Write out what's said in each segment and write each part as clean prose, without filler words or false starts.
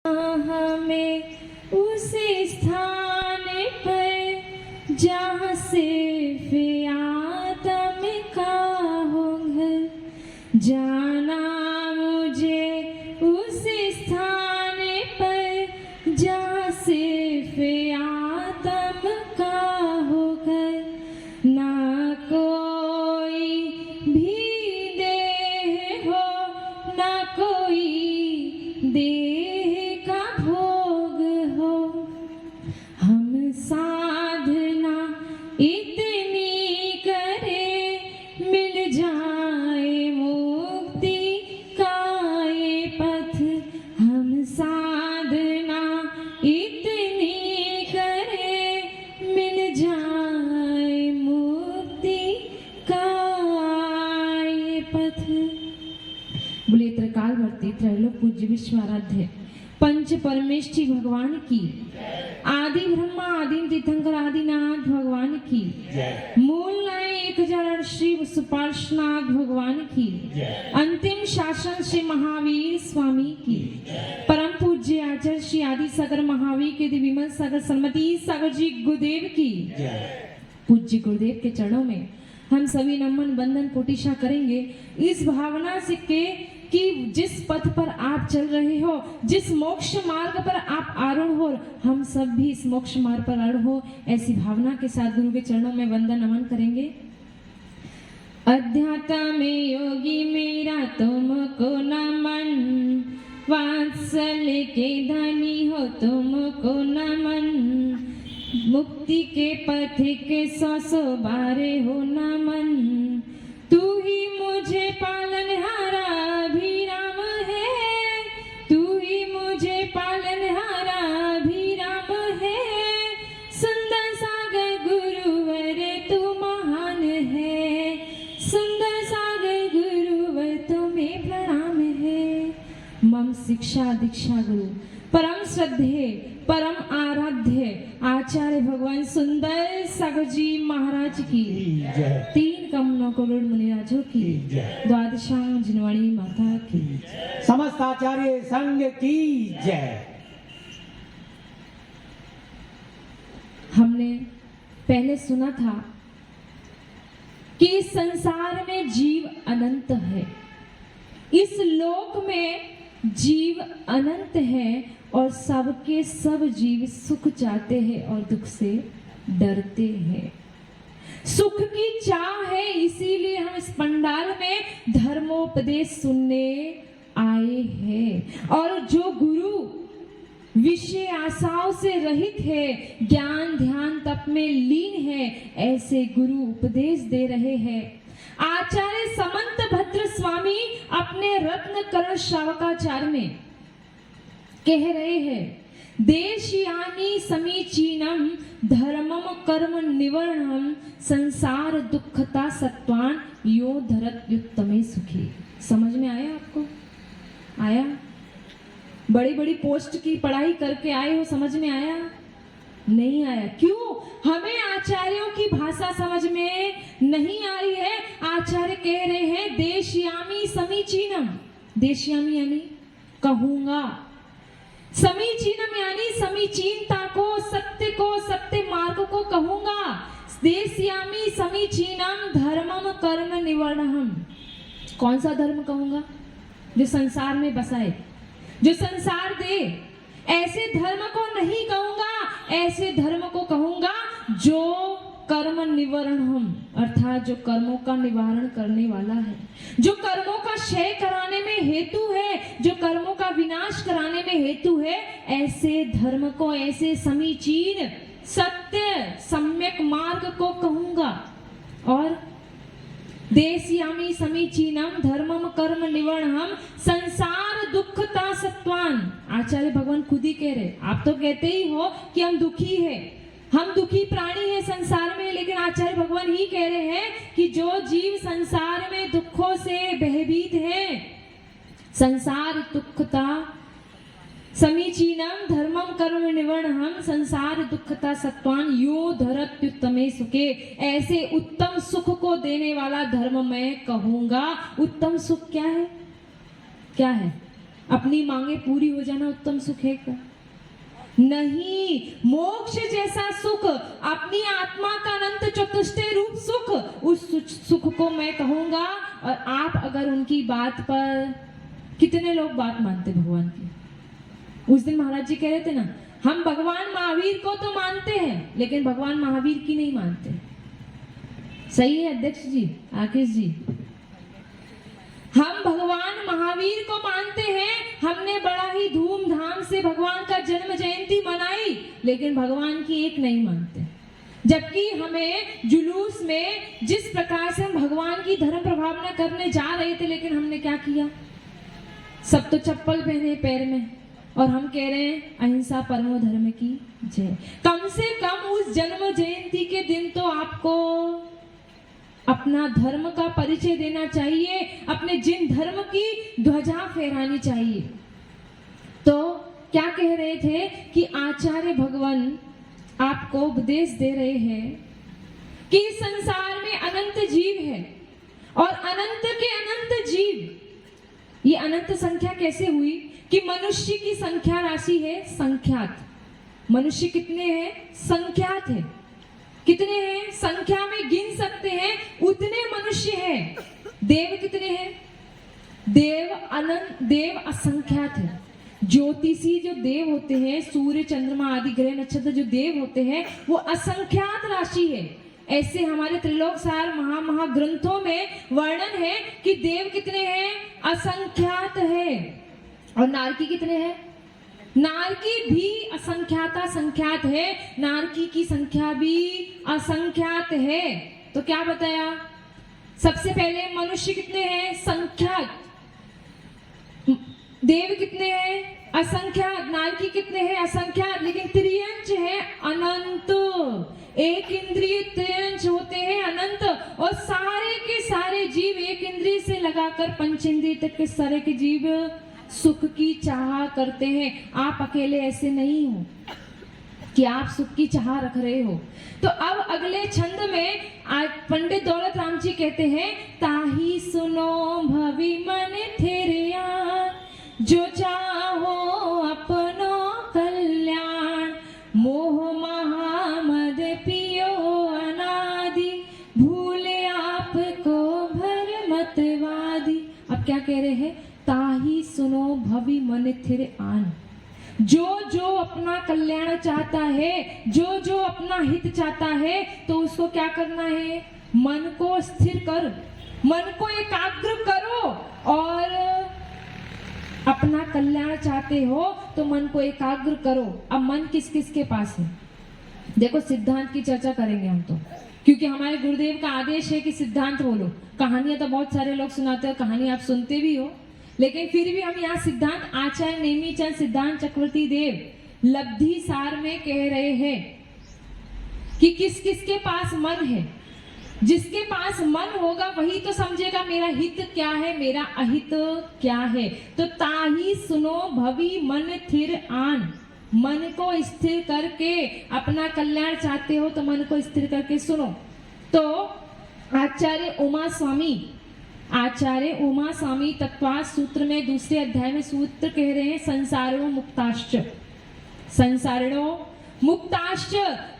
हमें उस स्थान पर जहाँ सिर्फ आदम का हो घर, जाना मुझे उस स्थान पर जहाँ सिर्फ आदम का हो घर, ना कोई भी देह हो ना कोई देह का भोग हो, हम साधना इतनी करें मिल जाए मुक्ति का ये पथ, हम साधना इतनी करें मिल जाए मुक्ति का ये पथ। बोलिए त्रिकाल वर्ती त्रैलोक पूज्य विश्वाराध्य पंच परमेष्ठी भगवान की, आदि ब्रह्मा आदि तीर्थंकर आदिनाथ भगवान की, मूल नाय 1008 श्री सुपार्श्वनाथ भगवान की, अंतिम शासन श्री महावीर स्वामी की, परम पूज्य आचार्य श्री आदि सागर महावीर के विमल सागर सन्मति सागर जी गुरुदेव की, पूज्य गुरुदेव के चरणों में हम सभी नमन बंदन कोटिशा करेंगे इस भावना से कि जिस पथ पर आप चल रहे हो, जिस मोक्ष मार्ग पर आप आरूढ़ हो, हम सब भी इस मोक्ष मार्ग पर आरूढ़ हो, ऐसी भावना के साथ गुरु के चरणों में वंदन नमन करेंगे। अध्यात्म योगी मेरा तुमको नमन, वात्सल्य के धनी हो तुमको नमन, मुक्ति के पथिक 100 बारे हो नमन, तू ही मुझे पालनहारा अभिराम है, तू ही मुझे पालनहारा अभिराम है, सुंदर सागर गुरुवर तू महान है, सुंदर सागर गुरुवर तुम्हें प्रणाम है। मम शिक्षा दीक्षा गुरु परम श्रद्धेय परम आराध्य आचार्य भगवान सुंदर सागर जी महाराज की, 3 कमलों करोड़ मुनिराजों की, द्वादशांग जिनवाणी माता की, समस्त आचार्य संघ की जय। हमने पहले सुना था कि इस संसार में जीव अनंत है, इस लोक में जीव अनंत है और सबके सब जीव सुख चाहते हैं और दुख से डरते हैं। सुख की चाह है, इसीलिए हम इस पंडाल में धर्मोपदेश सुनने आए हैं। और जो गुरु विषय आशाओं से रहित है, ज्ञान ध्यान तप में लीन है, ऐसे गुरु उपदेश दे रहे हैं। आचार्य समंत भद्र स्वामी अपने रत्न करण श्रावकाचार में कह रहे हैं, देशयानी समीचीनम धर्मम कर्म निवर्णम संसार दुखता सत्वान यो धरत्युत्तमे सुखी। समझ में आया आपको? आया? बड़ी बड़ी पोस्ट की पढ़ाई करके आए हो, समझ में आया? नहीं आया। क्यों? हमें आचार्यों की भाषा समझ में नहीं आ रही है। आचार्य कह रहे हैं देशयामी समीचीनम, देशयामी यानी कहूंगा, समीचीनम यानी समीचीनता को, सत्य मार्ग को कहूंगा। देशयामी समीचीनम धर्मम कर्म निवर्णम, कौन सा धर्म कहूंगा? जो संसार में बसाए, जो संसार दे, ऐसे धर्म को नहीं कहूंगा। ऐसे धर्म को कहूंगा जो कर्म निवारणम, अर्थात जो कर्मों का निवारण करने वाला है, जो कर्मों का क्षय कराने में हेतु है, जो कर्मों का विनाश कराने में हेतु है, ऐसे धर्म को, ऐसे समीचीन सत्य सम्यक मार्ग को कहूंगा। और देशयामी समीचीनम धर्मम कर्म निवर्णम संसार दुखता सत्वान, आचार्य भगवान खुद ही कह रहे। आप तो कहते ही हो कि हम दुखी है, हम दुखी प्राणी है संसार में, लेकिन आचार्य भगवान ही कह रहे हैं कि जो जीव संसार में दुखों से भयभीत है, संसार दुखता समीचीनम धर्मम कर्म निवर्णम संसार दुखता सत्वान यो धरत्युत्तमे सुखे, ऐसे उत्तम सुख को देने वाला धर्म मैं कहूंगा। उत्तम सुख क्या है? क्या है? अपनी मांगे पूरी हो जाना उत्तम सुख है क्या? नहीं, मोक्ष जैसा सुख, अपनी आत्मा का अनंत चतुष्टय रूप सुख, उस सुख को मैं कहूंगा। और आप अगर उनकी बात पर, कितने लोग बात मानते भगवान की? उस दिन महाराज जी कह रहे थे ना, हम भगवान महावीर को तो मानते हैं लेकिन भगवान महावीर की नहीं मानते। सही है अध्यक्ष जी, आकेश जी? हम भगवान महावीर को मानते हैं, हमने बड़ा ही धूमधाम से भगवान का जन्म जयंती मनाई, लेकिन भगवान की एक नहीं मानते। जबकि हमें जुलूस में जिस प्रकार से हम भगवान की धर्म प्रभावना करने जा रहे थे, लेकिन हमने क्या किया? सब तो चप्पल पहने पैर में और हम कह रहे हैं अहिंसा परमो धर्म की जय। कम से कम उस जन्म जयंती के दिन तो आपको अपना धर्म का परिचय देना चाहिए, अपने जिन धर्म की ध्वजा फहरानी चाहिए। तो क्या कह रहे थे कि आचार्य भगवान आपको उपदेश दे रहे हैं कि संसार में अनंत जीव है और अनंत के अनंत जीव। ये अनंत संख्या कैसे हुई कि मनुष्य की संख्या राशि है संख्यात। मनुष्य कितने हैं? संख्यात है। कितने हैं? संख्या में गिन सकते हैं उतने मनुष्य हैं। देव कितने हैं? देव अनंत, देव असंख्यात है। ज्योतिषी जो देव होते हैं, सूर्य चंद्रमा आदि ग्रह नक्षत्र जो देव होते हैं, वो असंख्यात राशि है। ऐसे हमारे त्रिलोकसार महाग्रंथों में वर्णन है कि देव कितने हैं? असंख्यात है। और नारकी कितने हैं? नारकी भी असंख्याता संख्यात है, नारकी की संख्या भी असंख्यात है। तो क्या बताया? सबसे पहले मनुष्य कितने हैं? संख्यात। देव कितने हैं? असंख्यात। नारकी कितने हैं? असंख्यात। लेकिन त्रियंच है अनंत। एक इंद्रिय त्रियंच होते हैं अनंत। और सारे के सारे जीव एक इंद्रिय से लगाकर पंच इंद्रिय तक के सारे के जीव सुख की चाह करते हैं। आप अकेले ऐसे नहीं हो कि आप सुख की चाह रख रहे हो। तो अब अगले छंद में पंडित दौलत राम जी कहते हैं, ताही सुनो भवि मन थेरिया, जो चाहो अपनो कल्याण, मोह महामद पियो अनादि, भूले आपको भर मतवादी। अब क्या कह रहे हैं? ताही सुनो भवि मन थिर आन। जो जो अपना कल्याण चाहता है, जो जो अपना हित चाहता है, तो उसको क्या करना है? मन को स्थिर कर, मन को एकाग्र करो। और अपना कल्याण चाहते हो तो मन को एकाग्र करो। अब मन किस किस के पास है? देखो, सिद्धांत की चर्चा करेंगे हम तो, क्योंकि हमारे गुरुदेव का आदेश है कि सिद्धांत बोलो। कहानियां तो बहुत सारे लोग सुनाते हो, कहानी आप सुनते भी हो, लेकिन फिर भी हम यहाँ सिद्धांत आचार्य नेमिचंद सिद्धांत चक्रवर्ती देव लब्धि सार में कह रहे हैं कि किस किस के पास मन है। जिसके पास मन होगा वही तो समझेगा मेरा हित क्या है, मेरा अहित क्या है। तो ताही सुनो भवि मन थिर आन। मन को स्थिर करके, अपना कल्याण चाहते हो तो मन को स्थिर करके सुनो। तो आचार्य उमा स्वामी तत्वास सूत्र में दूसरे अध्याय में सूत्र कह रहे हैं, संसारणो मुक्ताश्च। संसारणो मुक्ताश्च,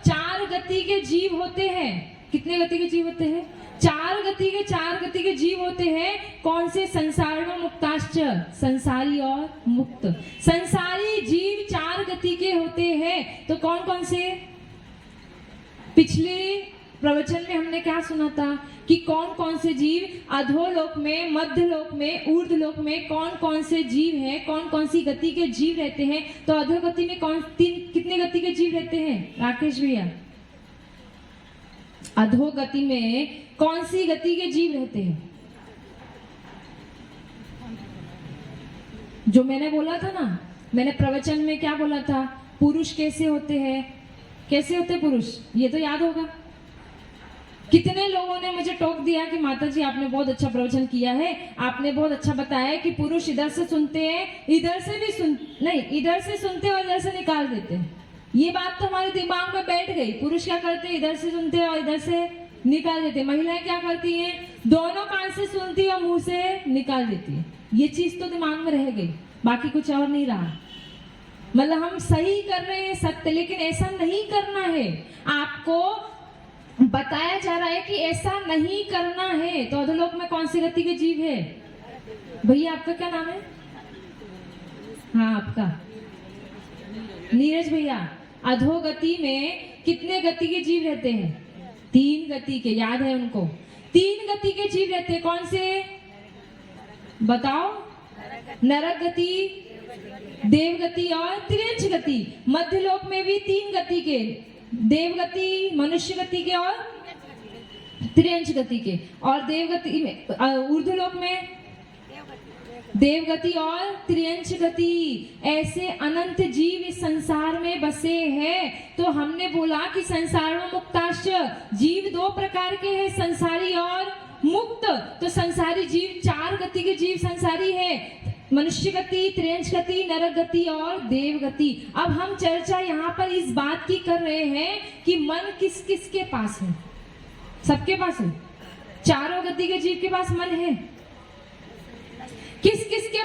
4 गति के जीव होते हैं। कितने गति के जीव होते हैं? 4 गति के जीव होते हैं। कौन से? संसारणो मुक्ताश्च, संसारी और मुक्त। संसारी जीव 4 गति के होते हैं। तो कौन कौन से? पिछले प्रवचन में हमने क्या सुना था कि कौन कौन से जीव अधोलोक में, मध्यलोक में, ऊर्ध्वलोक में कौन कौन से जीव हैं, कौन कौन सी गति के जीव रहते हैं। तो अधोगति में कितने गति के जीव रहते हैं राकेश भैया? अधोगति में कौन सी गति के जीव रहते हैं? जो मैंने बोला था ना, मैंने प्रवचन में क्या बोला था? पुरुष कैसे होते हैं, कैसे होते पुरुष, ये तो याद होगा। कितने लोगों ने मुझे टोक दिया कि माता जी आपने बहुत अच्छा प्रवचन किया है, आपने बहुत अच्छा बताया कि पुरुष इधर से सुनते हैं, इधर से भी इधर से सुनते हैं और इधर से निकाल देते हैं। ये बात तो हमारे दिमाग में बैठ गई। पुरुष क्या करते हैं? इधर से सुनते हैं और इधर से निकाल देते हैं। महिलाएं क्या करती हैं? दोनों कान से सुनती है और मुंह से निकाल देती है। ये चीज तो दिमाग में रह गई। बाकी कुछ और नहीं रहा। मतलब हम सही कर रहे हैं सत्य, लेकिन ऐसा नहीं करना है। आपको बताया जा रहा है कि ऐसा नहीं करना है। तो अधोलोक में कौन सी गति के जीव है? भैया आपका क्या नाम है? हाँ आपका नीरज भैया। अधोगति में कितने गति के जीव रहते हैं? 3 गति के, याद है उनको? 3 गति के जीव रहते हैं। कौन से बताओ? नरक गति, देव गति और त्रियंच गति। मध्यलोक में भी 3 गति के, देव गति, मनुष्य गति के और त्रियंच गति के। और देव गति में ऊर्ध्वलोक में देव गति और त्रियंच गति। ऐसे अनंत जीव इस संसार में बसे हैं। तो हमने बोला कि संसारो मुक्ताश्च, जीव 2 प्रकार के हैं, संसारी और मुक्त। तो संसारी जीव 4 गति के जीव संसारी है, मनुष्य गति, त्रियंच गति, नरक गति और देव गति। अब हम चर्चा यहाँ पर इस बात की कर रहे हैं कि मन किस किस के पास है? सबके पास है। चारों गति के जीव के पास मन है। किस किस के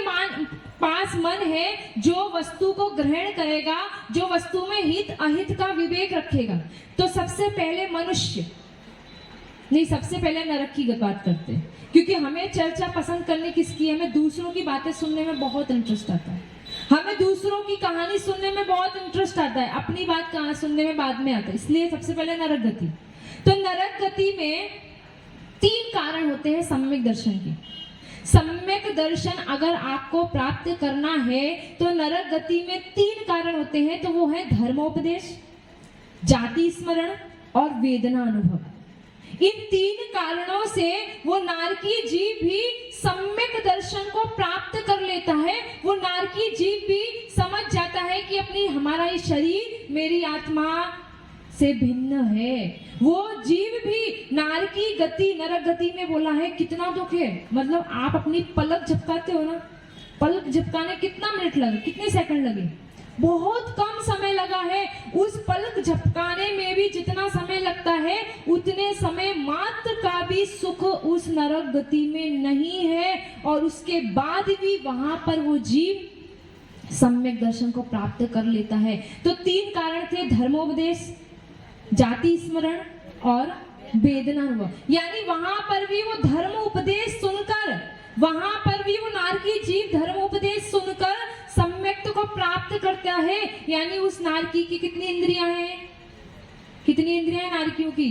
पास मन है? जो वस्तु को ग्रहण करेगा, जो वस्तु में हित अहित का विवेक रखेगा। तो सबसे पहले मनुष्य, नहीं सबसे पहले नरक की बात करते हैं, क्योंकि हमें चर्चा पसंद करने किसकी है? हमें दूसरों की बातें सुनने में बहुत इंटरेस्ट आता है। हमें दूसरों की कहानी सुनने में बहुत इंटरेस्ट आता है, अपनी बात कहां सुनने में बाद में आता है। इसलिए सबसे पहले नरक गति। तो नरक गति में 3 कारण होते हैं सम्यक दर्शन के। सम्यक दर्शन अगर आपको प्राप्त करना है तो नरक गति में 3 कारण होते हैं। तो वो है धर्मोपदेश, जाति स्मरण और वेदना अनुभव। इन 3 कारणों से वो नारकीय जीव भी सम्यक दर्शन को प्राप्त कर लेता है। वो नारकीय जीव भी समझ जाता है कि अपनी हमारा ये शरीर मेरी आत्मा से भिन्न है। वो जीव भी नारकीय गति, नरक गति में बोला है कितना दुख है। मतलब आप अपनी पलक झपकाते हो ना, पलक झपकाने कितना मिनट लगे, कितने सेकंड लगे? बहुत कम समय लगा है। उस पलक झपकाने में भी जितना समय लगता है उतने समय मात्र का भी सुख उस नरक गति में नहीं है। और उसके बाद भी वहां पर वो जीव सम्यक दर्शन को प्राप्त कर लेता है। तो 3 कारण थे, धर्मोपदेश, जाति स्मरण और वेदना अनुभव। यानी वहां पर भी वो धर्म उपदेश सुनकर, वहां पर भी वो नारकीय जीव धर्म उपदेश सुनकर सम्यक्त को प्राप्त करता है। यानी उस नारकी की कितनी इंद्रियां हैं? कितनी इंद्रियां हैं नारकियों की?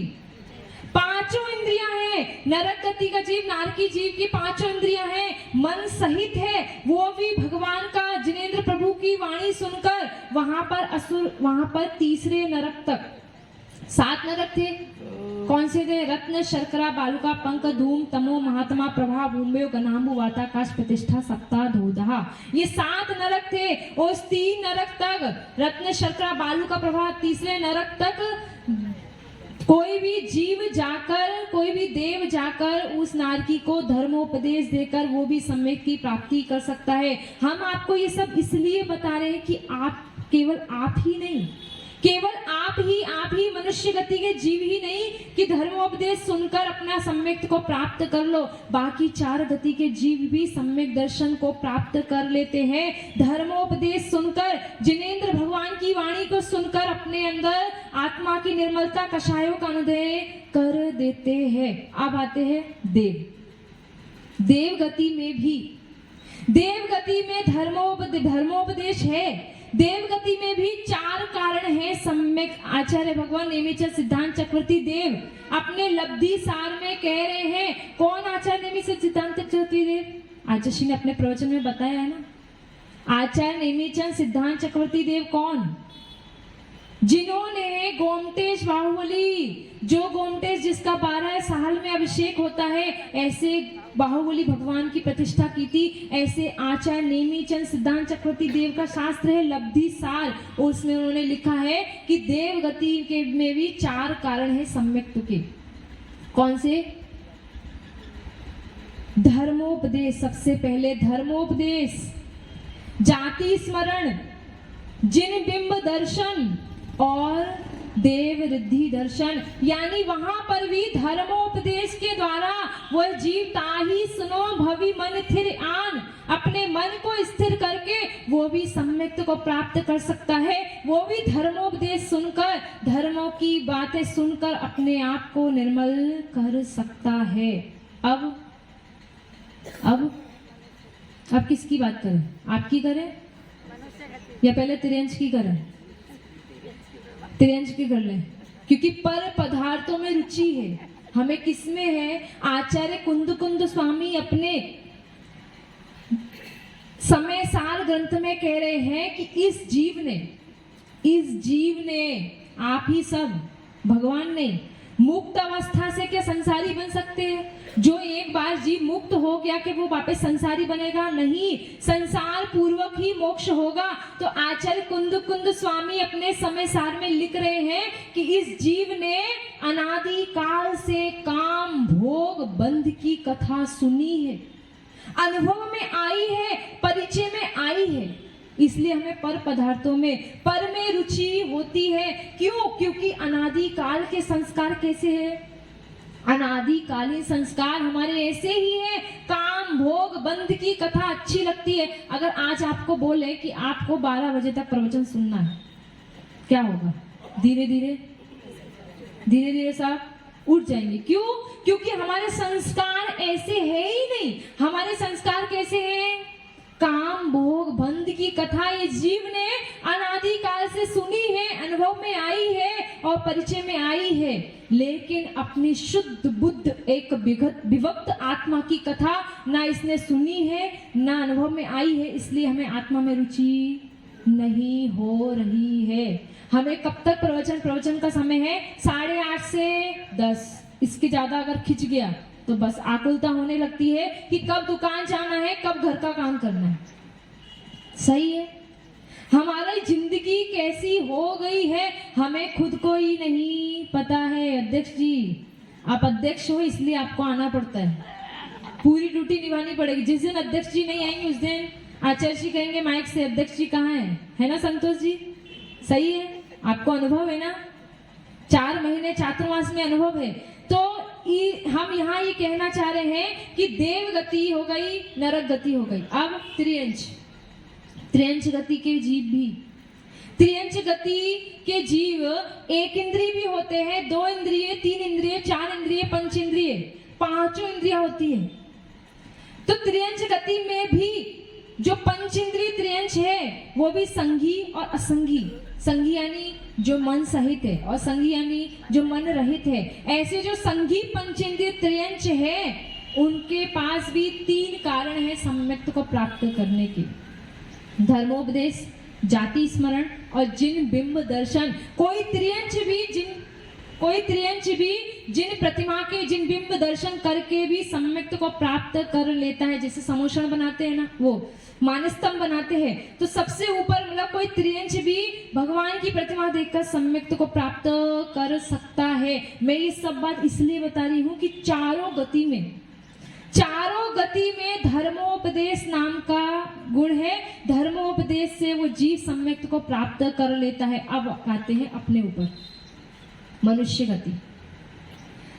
5 इंद्रियां हैं। नरक गति का जीव, नारकी जीव की 5 इंद्रियां हैं। मन सहित है, वो भी भगवान का, जिनेंद्र प्रभु की वाणी सुनकर वहां पर असुर, वहां पर तीसरे नरक तक 7 नरक थे। कौन से थे? रत्न, शर्करा, बालुका, पंक, धूम, तमो, महात्मा, प्रभा, भूम्यो, गनाम्बु, वाताकाश, प्रतिष्ठा, सप्ताह, धोधा। ये 7 नरक थे। उस 3 नरक तक, रत्न, शर्करा, बालुका, प्रभा, तीसरे नरक तक कोई भी जीव जाकर, कोई भी देव जाकर उस नारकी को धर्मोपदेश देकर वो भी सम्यक की प्राप्ति कर सकता है। हम आपको ये सब इसलिए बता रहे हैं कि आप, केवल आप ही नहीं, केवल आप ही मनुष्य गति के जीव ही नहीं कि धर्मोपदेश सुनकर अपना सम्यक को प्राप्त कर लो, बाकी 4 गति के जीव भी सम्यक दर्शन को प्राप्त कर लेते हैं। धर्मोपदेश सुनकर, जिनेंद्र भगवान की वाणी को सुनकर अपने अंदर आत्मा की निर्मलता, कषायों का अनुदय कर देते हैं। अब आते हैं देव गति में भी, देव गति में धर्मोपदेश है। देव गति में भी 4 कारण हैं सम्यक। आचार्य भगवान नेमिचंद सिद्धांत चक्रवर्ती देव अपने लब्धि सार में कह रहे हैं। कौन आचार्य नेमिचंद सिद्धांत चक्रवर्ती देव? आचार्य जी ने अपने प्रवचन में बताया है ना। आचार्य नेमिचंद सिद्धांत चक्रवर्ती देव कौन? जिन्होंने गोमटेश बाहुबली, जो गोमटेश जिसका 12 साल में अभिषेक होता है, ऐसे बाहुबली भगवान की प्रतिष्ठा की थी। ऐसे आचार्य नेमिचंद सिद्धांत चक्रवर्ती देव का शास्त्र है लब्धि सार, उसमें उन्होंने लिखा है कि देव गति के में भी 4 कारण है सम्यक्त के। कौन से? धर्मोपदेश, सबसे पहले धर्मोपदेश, जाति स्मरण, जिन बिंब दर्शन और देव रिद्धि दर्शन, यानी वहां पर भी धर्मोपदेश के द्वारा वह जीव ताही सुनो भवि मन थिर आन, अपने मन को स्थिर करके वो भी सम्यक्त को प्राप्त कर सकता है। वो भी धर्मोपदेश सुनकर, धर्मों की बातें सुनकर अपने आप को निर्मल कर सकता है। अब किसकी बात करें? आपकी करें या पहले त्रियंश की करें? त्रियंश की कर लें, क्योंकि पर पदार्थों में रुचि है। हमें किसमें है? आचार्य कुंद स्वामी अपने समय सार ग्रंथ में कह रहे हैं कि इस जीव ने आप ही सब, भगवान ने, मुक्त अवस्था से क्या संसारी बन सकते हैं? जो एक बार जीव मुक्त हो गया कि वो वापस संसारी बनेगा? नहीं, संसार पूर्वक ही मोक्ष होगा। तो आचार्य कुंद स्वामी अपने समय सार में लिख रहे हैं कि इस जीव ने अनादि काल से काम भोग बंध की कथा सुनी है, अनुभव में आई है, परिचय में आई है, इसलिए हमें पर पदार्थों में, पर में रुचि होती है। क्यों? क्योंकि अनादि काल के संस्कार कैसे हैं? अनादिकालीन संस्कार हमारे ऐसे ही है। काम भोग बंध की कथा अच्छी लगती है। अगर आज आपको बोले कि आपको 12 बजे तक प्रवचन सुनना है, क्या होगा? धीरे धीरे साहब उठ जाएंगे। क्यों? क्योंकि हमारे संस्कार ऐसे है ही नहीं। हमारे संस्कार कैसे हैं? काम भोग बंध की कथा ये जीव ने अनादिकाल से सुनी है, अनुभव में आई है और परिचय में आई है, लेकिन अपनी शुद्ध बुद्ध एक विभक्त आत्मा की कथा ना इसने सुनी है ना अनुभव में आई है, इसलिए हमें आत्मा में रुचि नहीं हो रही है। हमें कब तक प्रवचन का समय है 8:30 से 10, इसके ज्यादा अगर खिंच गया तो बस आकुलता होने लगती है कि कब दुकान जाना है, कब घर का काम करना है। सही है, हमारी जिंदगी कैसी हो गई है हमें खुद को ही नहीं पता है। अध्यक्ष जी, आप अध्यक्ष हो इसलिए आपको आना पड़ता है, पूरी ड्यूटी निभानी पड़ेगी। जिस दिन अध्यक्ष जी नहीं आएंगे उस दिन आचार्य जी कहेंगे माइक से, अध्यक्ष जी कहाँ है ना संतोष जी? सही है, आपको अनुभव है ना, 4 महीने चातुर्मास में अनुभव है। तो हम यहाँ ये कहना चाह रहे हैं कि देव गति हो गई, नरक गति हो गई। अब त्रियंश गति के जीव भी, त्रियंश गति के जीव एक इंद्रिय भी होते हैं, 2 इंद्रिय, 3 इंद्रिय, 4 इंद्रिय, 5 इंद्रिय, 5 इंद्रिया होती है। तो त्रियंश गति में भी जो 5 इंद्रिय त्रियंश है वो भी संघी और असंघी, संघी यानी जो मन सहित है और संघी यानी जो मन रहित है। ऐसे जो संघी पंचेंद्रिय त्रियंश है उनके पास भी 3 कारण है सम्यक्त को प्राप्त करने के: धर्मोपदेश, जाति स्मरण और जिन बिंब दर्शन। कोई त्रियंश भी जिन प्रतिमा के, जिन बिंब दर्शन करके भी सम्यक्त को प्राप्त कर लेता है। जैसे समोषण बनाते हैं ना, वो मानस्तंभ बनाते हैं, तो सबसे ऊपर मतलब कोई त्रियंश भी भगवान की प्रतिमा देखकर सम्यक्त को प्राप्त कर सकता है। मैं ये सब बात इसलिए बता रही हूँ कि चारों गति में धर्मोपदेश नाम का गुण है। धर्मोपदेश से वो जीव सम्यक्त को प्राप्त कर लेता है। अब आते हैं अपने ऊपर, मनुष्य गति।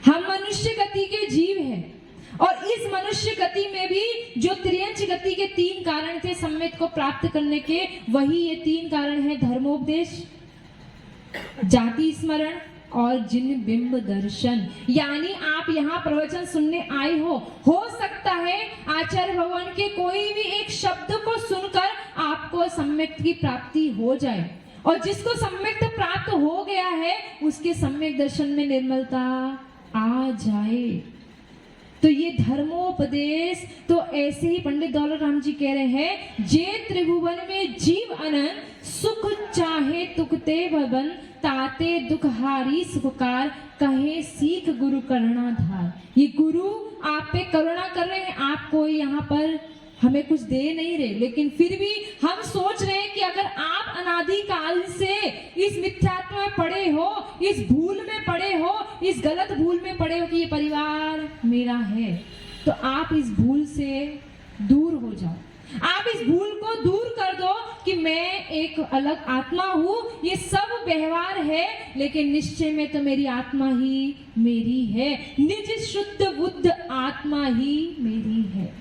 हम मनुष्य गति के जीव हैं और इस मनुष्य गति में भी जो त्रियंश गति के 3 कारण थे सम्यक्त को प्राप्त करने के, वही ये 3 कारण है: धर्मोपदेश, जाति स्मरण और जिन बिंब दर्शन। यानी आप यहाँ प्रवचन सुनने आए हो सकता है आचार्य भगवान के कोई भी एक शब्द को सुनकर आपको सम्यक्त की प्राप्ति हो जाए, और जिसको सम्यक्त प्राप्त हो गया है उसके सम्यक दर्शन में निर्मलता आ जाए। तो ये धर्मोपदेश तो ऐसे ही पंडित दौलत राम जी कह रहे हैं, जे त्रिभुवन में जीव अनंत, सुख चाहे तुकते भवन, ताते दुख हारी सुखकार, कहे सीख गुरु करुणाधार। ये गुरु आप पे करुणा कर रहे हैं, आपको यहाँ पर हमें कुछ दे नहीं रहे, लेकिन फिर भी हम सोच रहे हैं कि अगर आप अनादि काल से इस मिथ्यात्व में पड़े हो, इस भूल में पड़े हो, इस गलत भूल में पड़े हो कि ये परिवार मेरा है, तो आप इस भूल से दूर हो जाओ। आप इस भूल को दूर कर दो कि मैं एक अलग आत्मा हूँ, ये सब व्यवहार है लेकिन निश्चय में तो मेरी आत्मा ही मेरी है, निज शुद्ध बुद्ध आत्मा ही मेरी है।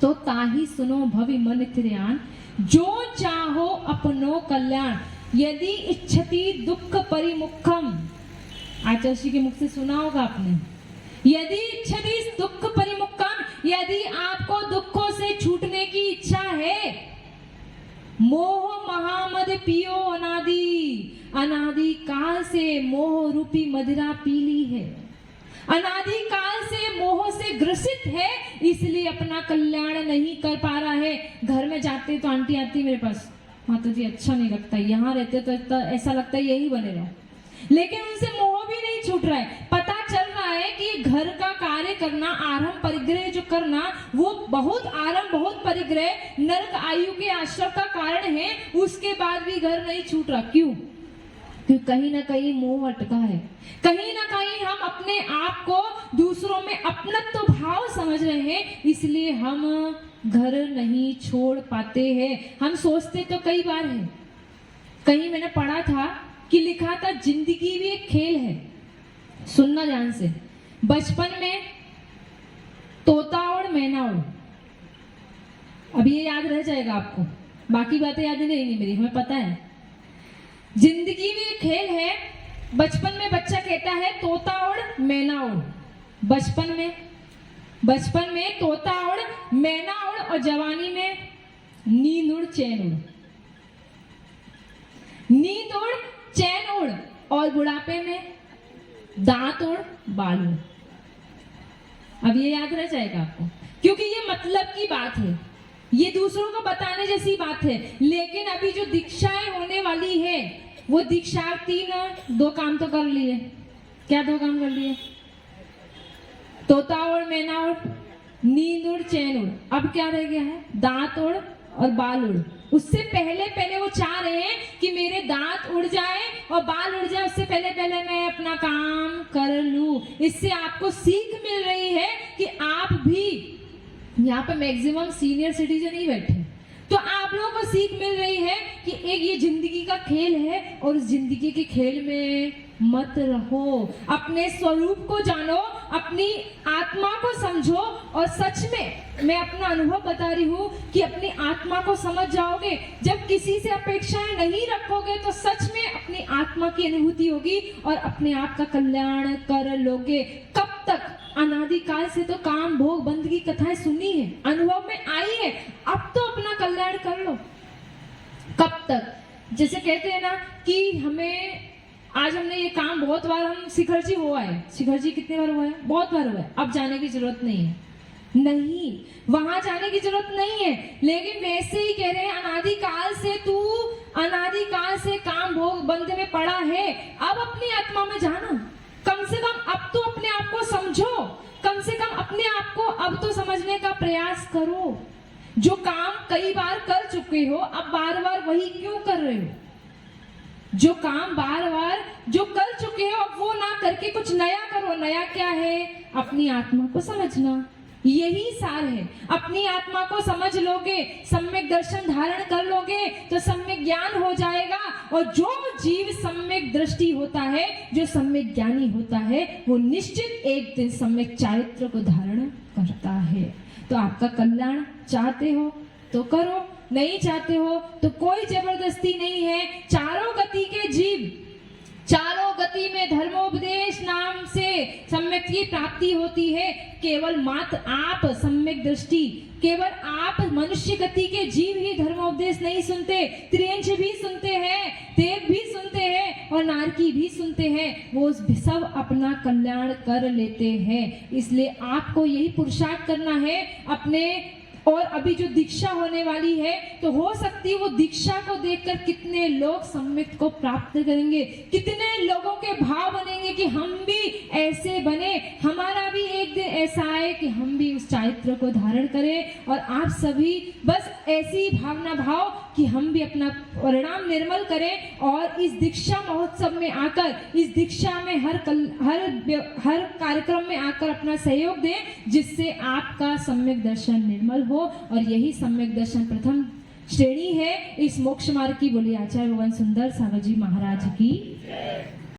तो ताही सुनो भवि मन त्रियान, जो चाहो अपनो कल्याण, यदि इच्छति दुख परिमुखम। आचार्य जी के मुख से सुना होगा आपने, यदि इच्छति दुख परिमुखम, यदि आपको दुखों से छूटने की इच्छा है, मोह महामद पियो अनादि, अनादि काल से मोह रूपी मदिरा पी ली है, अनादि काल से मोह से ग्रसित है, इसलिए अपना कल्याण नहीं कर पा रहा है। घर में जाते तो आंटी आती मेरे पास, माता जी अच्छा नहीं लगता, यहाँ रहते तो ऐसा लगता है यही बने रहो, लेकिन उनसे मोह भी नहीं छूट रहा है। पता चल रहा है कि घर का कार्य करना, आरंभ परिग्रह जो करना, वो बहुत आरंभ बहुत परिग्रह नरक आयु के आश्रम का कारण है, उसके बाद भी घर नहीं छूट रहा। क्यों? क्योंकि कहीं ना कहीं मोह अटका है, कहीं ना कहीं हम अपने आप को दूसरों में अपनत्व भाव समझ रहे हैं, इसलिए हम घर नहीं छोड़ पाते हैं। हम सोचते तो कई बार है, कहीं मैंने पढ़ा था कि लिखा था जिंदगी भी एक खेल है। सुनना ध्यान से, बचपन में तोता और मैना उड़, अब ये याद रह जाएगा आपको, बाकी बातें याद नहीं रहेंगी मेरी, हमें पता है। जिंदगी भी एक खेल है। बचपन में बच्चा कहता है तोता उड़ मैना उड़, बचपन में तोता उड़ मैना उड़, और जवानी में नींद उड़ चैन उड़, नींद उड़ चैन उड़, और बुढ़ापे में दांत उड़ बाल उड़। अब ये याद रह जाएगा आपको, क्योंकि ये मतलब की बात है, ये दूसरों को बताने जैसी बात है। लेकिन अभी जो दीक्षाएं होने वाली है, वो दीक्षार्थी ने दो काम तो कर लिए। क्या दो काम कर लिए? तोता उड़ मैना उड़, नींद उड़ चैन उड़, अब क्या रह गया है? दांत उड़ और बाल उड़। उससे पहले वो चाह रहे हैं कि मेरे दांत उड़ जाए और बाल उड़ जाए, उससे पहले मैं अपना काम कर लूं। इससे आपको सीख मिल रही है कि आप भी, यहाँ पे मैक्सिमम सीनियर सिटीजन ही बैठे, तो आप लोगों को सीख मिल रही है कि एक ये जिंदगी का खेल है, और इस जिंदगी के खेल में मत रहो, अपने स्वरूप को जानो, अपनी आत्मा को समझो। और सच में मैं अपना अनुभव बता रही हूँ कि अपनी आत्मा को समझ जाओगे, जब किसी से अपेक्षाएं नहीं रखोगे, तो सच में अपनी आत्मा की अनुभूति होगी और अपने आप का कल्याण कर लोगे। कब तक? अनादिकाल से तो काम भोग बंद की कथाएं सुनी है, अनुभव में आई है, अब तो अपना कल्याण कर लो। कब तक? जैसे कहते हैं ना कि हमें, आज हमने ये काम बहुत बार, हम शिखर जी हुआ है, शिखर जी कितने बार हुआ है? बहुत बार हुआ है। अब जाने की जरूरत नहीं है, नहीं, वहां जाने की जरूरत नहीं है। लेकिन वैसे ही कह रहे हैं, अनादिकाल से काम भोग बंद में पड़ा है, अब अपनी आत्मा में जाना। कम से कम अब तो अपने आप को समझो, कम से कम अपने आप को अब तो समझने का प्रयास करो। जो काम कई बार कर चुके हो, अब बार बार वही क्यों कर रहे हो? जो काम बार बार जो कर चुके हो, अब वो ना करके कुछ नया करो। नया क्या है? अपनी आत्मा को समझना, यही सार है। अपनी आत्मा को समझ लोगे, सम्यक दर्शन धारण कर लोगे, तो सम्यक ज्ञान हो जाएगा। और जो जीव सम्यक दृष्टि होता है, जो सम्यक ज्ञानी होता है, वो निश्चित एक दिन सम्यक चारित्र को धारण करता है। तो आपका कल्याण चाहते हो तो करो, नहीं चाहते हो तो कोई जबरदस्ती नहीं है। चारों गति के जीव, चारों गति में धर्मोपदेश नाम से सम्यक की प्राप्ति होती है। केवल मात्र आप सम्यक दृष्टि, केवल आप मनुष्य गति के जीव ही धर्मोपदेश नहीं सुनते, त्रियंश भी सुनते हैं, देव भी सुनते हैं और नारकी भी सुनते हैं। वो सब अपना कल्याण कर लेते हैं। इसलिए आपको यही पुरुषार्थ करना है अपने। और अभी जो दीक्षा होने वाली है, तो हो सकती है वो दीक्षा को देखकर कितने लोग सम्यक को प्राप्त करेंगे, कितने लोगों के भाव बनेंगे कि हम भी ऐसे बने, हमारा भी एक दिन ऐसा आए कि हम भी उस चारित्र को धारण करें। और आप सभी बस ऐसी भावना भाव कि हम भी अपना परिणाम निर्मल करें, और इस दीक्षा महोत्सव में आकर, इस दीक्षा में हर कार्यक्रम में आकर अपना सहयोग दें, जिससे आपका सम्यक दर्शन निर्मल हो हो, और यही सम्यक दर्शन प्रथम श्रेणी है इस मोक्ष मार्ग की। बोलिए आचार्य भगवान सुंदर सागर जी महाराज की।